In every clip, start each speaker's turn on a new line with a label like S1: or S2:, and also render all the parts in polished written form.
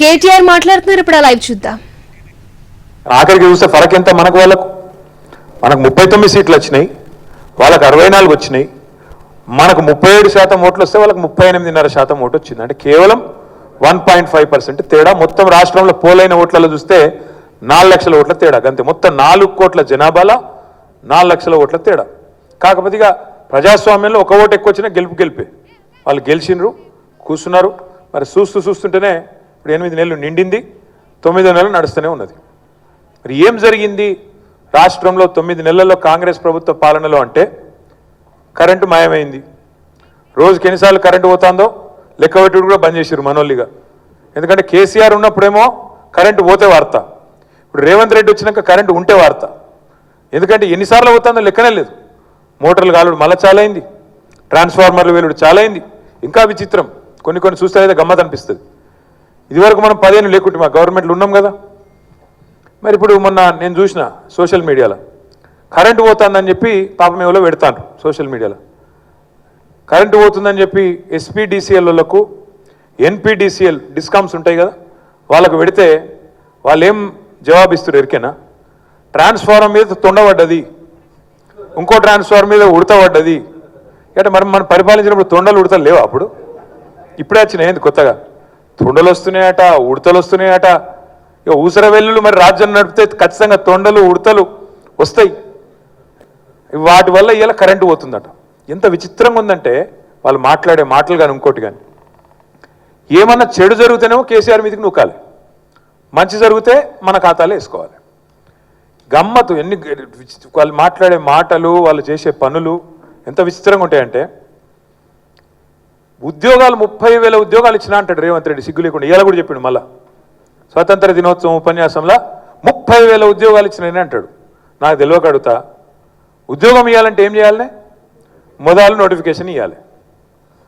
S1: కేటీఆర్ మాట్లాడుతున్నారు, ఇప్పుడు లైవ్ చూద్దాం.
S2: ఆఖరికి చూస్తే ఫరక్ ఎంత మనకు వాళ్ళకు. మనకు 39 సీట్లు వచ్చినాయి, వాళ్ళకు 64 వచ్చినాయి. మనకు 37% ఓట్లు వస్తే వాళ్ళకి 38.5% ఓటు వచ్చింది. అంటే కేవలం 1.5% తేడా. మొత్తం రాష్ట్రంలో పోలైన ఓట్లలో చూస్తే 4 లక్షల ఓట్ల తేడా. అంతే, మొత్తం 4 కోట్ల జనాభాలో 4 లక్షల ఓట్ల తేడా. కాకపోతే ఇక ప్రజాస్వామ్యంలో ఒక ఓటు ఎక్కువ వచ్చినా గెలిపే. వాళ్ళు గెలిచినరు, కూర్చున్నారు. మరి చూస్తుంటేనే ఇప్పుడు 8 నెలలు నిండింది, 9వ నెల నడుస్తూనే ఉన్నది. మరి ఏం జరిగింది రాష్ట్రంలో 9 నెలల్లో కాంగ్రెస్ ప్రభుత్వ పాలనలో అంటే? కరెంటు మాయమైంది. రోజుకి ఎన్నిసార్లు కరెంటు పోతుందో లెక్క పెట్టుడు కూడా బంద్ చేసారు మనోళ్ళిగా. ఎందుకంటే కేసీఆర్ ఉన్నప్పుడేమో కరెంటు పోతే వార్త, ఇప్పుడు రేవంత్ రెడ్డి వచ్చినాక కరెంటు ఉంటే వార్త. ఎందుకంటే ఎన్నిసార్లు పోతుందో లెక్కనే లేదు. మోటార్లు కాలుడు మళ్ళీ చాలా అయింది, ట్రాన్స్ఫార్మర్లు వేలుడు చాలా అయింది. ఇంకా విచిత్రం, కొన్ని చూస్తే అయితే గమ్మత్ అనిపిస్తుంది. ఇదివరకు మనం 10 ఏళ్ళు లేకుంటే మా గవర్నమెంట్లో ఉన్నాం కదా. మరి ఇప్పుడు మొన్న నేను చూసిన సోషల్ మీడియాలో కరెంటు పోతుందని చెప్పి పాపం ఎవరో పెడతాను సోషల్ మీడియాలో. కరెంటు పోతుందని చెప్పి ఎస్పీడీసీఎల్లకు ఎన్పీడీసీఎల్ డిస్కామ్స్ ఉంటాయి కదా, వాళ్ళకు పెడితే వాళ్ళు ఏం జవాబిస్తారు ఎరికేనా? ట్రాన్స్ఫార్మర్ మీద తొండబడ్డది, ఇంకో ట్రాన్స్ఫార్మర్ మీద ఉడతబడ్డది. అంటే మనం పరిపాలించినప్పుడు తొండలు ఉడతలు లేవా? అప్పుడు ఇప్పుడే వచ్చినాయి కొత్తగా తొండలు వస్తున్నాయట, ఉడతలు వస్తున్నాయట. ఇక ఊసర వెల్లులు మరి రాజ్యం నడిపితే ఖచ్చితంగా తొండలు ఉడతలు వస్తాయి. వాటి వల్ల ఇలా కరెంటు పోతుందట. ఎంత విచిత్రంగా ఉందంటే వాళ్ళు మాట్లాడే మాటలు కానీ ఇంకోటి కానీ. ఏమన్నా చెడు జరిగితేనేమో కేసీఆర్ మీదకి నూకాలి, మంచి జరిగితే మన ఖాతాలో వేసుకోవాలి. గమ్మత్తు ఎన్ని వాళ్ళు మాట్లాడే మాటలు, వాళ్ళు చేసే పనులు ఎంత విచిత్రంగా ఉంటాయంటే, ఉద్యోగాలు 30,000 ఉద్యోగాలు ఇచ్చినా అంటాడు రేవంత్ రెడ్డి సిగ్గు లేకుండా. ఇలా కూడా చెప్పిండు మళ్ళా స్వాతంత్ర దినోత్సవం ఉపన్యాసంలో 30,000 ఉద్యోగాలు ఇచ్చినాయని అంటాడు. నాకు తెలియక అడుగుతా, ఉద్యోగం ఇవ్వాలంటే ఏం చేయాలనే? మొదలు నోటిఫికేషన్ ఇవ్వాలి,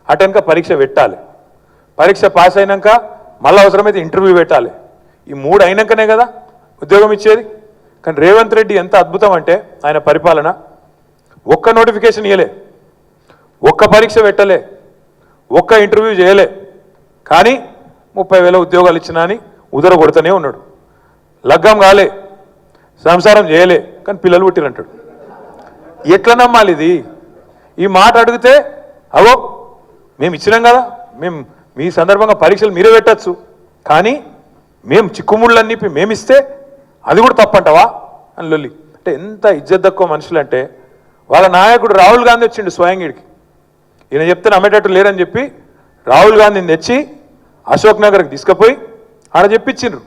S2: అటెనక పరీక్ష పెట్టాలి, పరీక్ష పాస్ అయినాక మళ్ళీ అవసరమైతే ఇంటర్వ్యూ పెట్టాలి. ఈ 3 అయినాకనే కదా ఉద్యోగం ఇచ్చేది. కానీ రేవంత్ రెడ్డి ఎంత అద్భుతం అంటే ఆయన పరిపాలన, ఒక్క నోటిఫికేషన్ ఇవ్వలే, ఒక్క పరీక్ష పెట్టలే, ఒక్క ఇంటర్వ్యూ చేయలే, కానీ 30,000 ఉద్యోగాలు ఇచ్చినా అని ఉదర కొడుతూనే ఉన్నాడు. లగ్గం కాలే, సంసారం చేయలే, కానీ పిల్లలు పుట్టిరంటాడు. ఎట్లా నమ్మాలి ఇది? ఈ మాట అడిగితే అవో మేము ఇచ్చినాం కదా, మేము మీ సందర్భంగా పరీక్షలు మీరే పెట్టచ్చు, కానీ మేము చిక్కుముళ్ళన్నీ మేమిస్తే అది కూడా తప్పంటావా అని లొల్లి. అంటే ఎంత ఇజ్జత్ తక్కువ మనుషులు అంటే, వాళ్ళ నాయకుడు రాహుల్ గాంధీ వచ్చిండు స్వయంగిడికి. ఈయన చెప్తే నమ్మేటట్టు లేరని చెప్పి రాహుల్ గాంధీని తెచ్చి అశోక్ నగర్కి తీసుకుపోయి ఆడ చెప్పించిండ్రు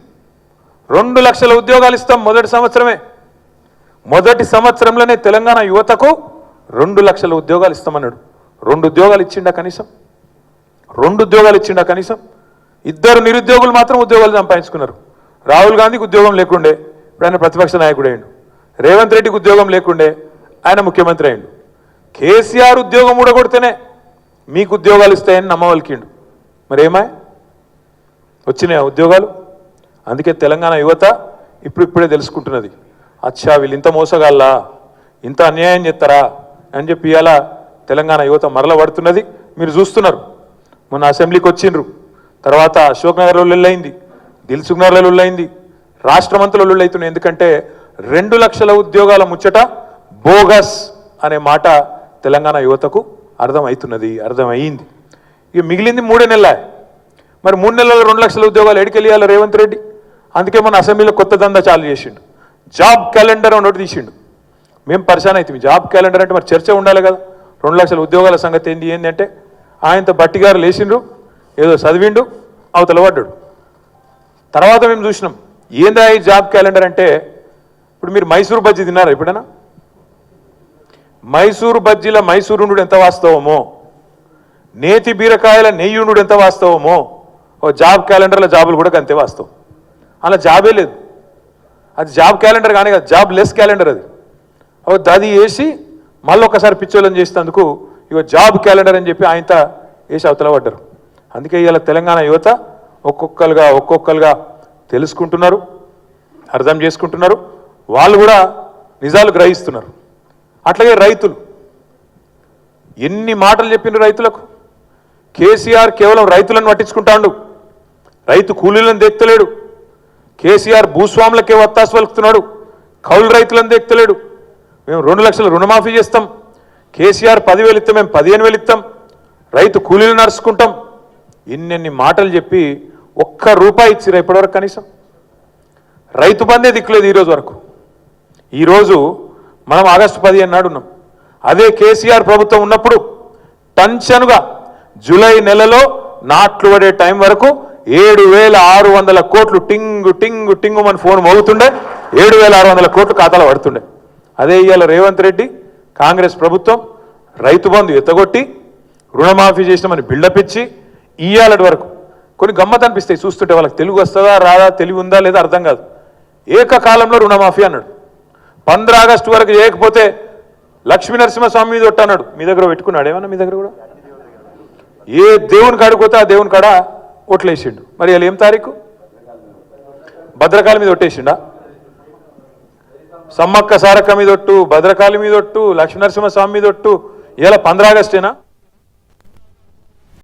S2: 2 లక్షల ఉద్యోగాలు ఇస్తాం మొదటి సంవత్సరమే. మొదటి సంవత్సరంలోనే తెలంగాణ యువతకు 2 లక్షల ఉద్యోగాలు ఇస్తామన్నాడు. 2 ఉద్యోగాలు ఇచ్చిండా కనీసం? 2 ఉద్యోగాలు ఇచ్చిండా కనీసం? 2 నిరుద్యోగులు మాత్రం ఉద్యోగాలు సంపాదించుకున్నారు. రాహుల్ గాంధీకి ఉద్యోగం లేకుండే, ఇప్పుడు ఆయన ప్రతిపక్ష నాయకుడు అయ్యిండు. రేవంత్ రెడ్డికి ఉద్యోగం లేకుండే, ఆయన ముఖ్యమంత్రి అయ్యిండు. కేసీఆర్ ఉద్యోగం ఊడగొడితేనే మీకు ఉద్యోగాలు ఇస్తాయని నమ్మవలికిండు. మరి ఏమాయ్ వచ్చినాయా ఉద్యోగాలు? అందుకే తెలంగాణ యువత ఇప్పుడిప్పుడే తెలుసుకుంటున్నది, అచ్చా వీళ్ళు ఇంత మోసగాళ్ళా, ఇంత అన్యాయం చేస్తారా అని చెప్పి ఇలా తెలంగాణ యువత మరల పడుతున్నది. మీరు చూస్తున్నారు, మొన్న అసెంబ్లీకి వచ్చిండ్రు, తర్వాత అశోక్ నగర్లో లొల్లైంది, దిల్సుఖ్ నగర్లో లొల్లైంది, రాష్ట్రమంతలో లొల్లైతున్నాయి. ఎందుకంటే 2 లక్షల ఉద్యోగాల ముచ్చట బోగస్ అనే మాట తెలంగాణ యువతకు అర్థమయ్యింది. ఇక మిగిలింది 3 నెలలే. మరి 3 నెలల్లో 2 లక్షల ఉద్యోగాలు ఎడికెళ్ళాలి రేవంత్ రెడ్డి? అందుకే మన అసెంబ్లీలో కొత్త దందా చాలు చేసిండు, జాబ్ క్యాలెండర్ ఒకటి తీసిండు. మేము పరిశాన్ అవుతాం. జాబ్ క్యాలెండర్ అంటే మరి చర్చ ఉండాలి కదా. 2 లక్షల ఉద్యోగాల సంగతి ఏంది అంటే ఆయనతో బట్టిగారు లేచిండ్రు, ఏదో చదివిండు, అవతల పడ్డాడు. తర్వాత మేము చూసినాం ఏందా ఈ జాబ్ క్యాలెండర్ అంటే. ఇప్పుడు మీరు మైసూరు బజ్జీ తిన్నారా ఎప్పుడైనా? మైసూరు బజ్జీల మైసూరుండు ఎంత వాస్తవమో, నేతి బీరకాయల నెయ్యుండు ఎంత వాస్తవమో, ఓ జాబ్ క్యాలెండర్ల జాబులు కూడా అంతే వాస్తవం. అలా జాబే లేదు, అది జాబ్ క్యాలెండర్ కానీ కాదు, జాబ్ లెస్ క్యాలెండర్ అది. అది వేసి మళ్ళీ ఒకసారి పిచ్చోళ్ళని చేసేందుకు ఇక జాబ్ క్యాలెండర్ అని చెప్పి ఆయనతో వేసి అవతల పడ్డారు. అందుకే ఇలా తెలంగాణ యువత ఒక్కొక్కరుగా తెలుసుకుంటున్నారు, అర్థం చేసుకుంటున్నారు, వాళ్ళు కూడా నిజాలు గ్రహిస్తున్నారు. అట్లాగే రైతులు ఎన్ని మాటలు చెప్పిండ్రు రైతులకు. కేసీఆర్ కేవలం రైతులను పట్టించుకుంటాడు, రైతు కూలీలను దేక్తలేడు. కేసీఆర్ భూస్వాములకే వత్తాసు పలుకుతున్నాడు. కౌలు రైతులను దేక్తలేడు. మేము 2 లక్షల రుణమాఫీ చేస్తాం. కేసీఆర్ 10,000 ఇస్తాం, మేము 15,000 ఇస్తాం. రైతు కూలీలు నడుచుకుంటాం. ఇన్నెన్ని మాటలు చెప్పి ₹1 ఇచ్చిరా ఇప్పటివరకు కనీసం? రైతు బందే దిక్కులేదు ఈరోజు వరకు. ఈరోజు మనం ఆగస్టు 15 నాడు ఉన్నాం. అదే కేసీఆర్ ప్రభుత్వం ఉన్నప్పుడు టంచనుగా జూలై నెలలో నాట్లు పడే టైం వరకు 7,600 కోట్లు టింగు టింగు టింగు మన ఫోన్ మోగుతుండే. 7,600 కోట్లు ఖాతాలో పడుతుండే. అదే ఇవాళ రేవంత్ రెడ్డి కాంగ్రెస్ ప్రభుత్వం రైతు బంధు ఎత్తగొట్టి రుణమాఫీ చేసినామని బిల్డప్ ఇచ్చి ఇయ్యాలటి వరకు కొన్ని గమ్మత్ అనిపిస్తాయి చూస్తుంటే. వాళ్ళకి తెలుగు వస్తుందా రాదా, తెలివి ఉందా లేదా అర్థం కాదు. ఏకకాలంలో రుణమాఫీ అన్నాడు. 15 ఆగస్టు వరకు చేయకపోతే లక్ష్మీ నరసింహస్వామి మీద ఒట్టు అన్నాడు. మీ దగ్గర పెట్టుకున్నాడు ఏమన్నా? మీ దగ్గర కూడా ఏ దేవుని కాడిపోతే ఆ దేవుని కాడ ఓట్లేసిండు. మరి వాళ్ళు ఏం తారీఖు? భద్రకాళి మీద ఒట్టేసిండా? సమ్మక్క సారక్క మీద ఒట్టు, భద్రకాళి మీద ఒట్టు, లక్ష్మీ నరసింహస్వామి మీద ఒట్టు. ఇలా 15 ఆగస్టేనా?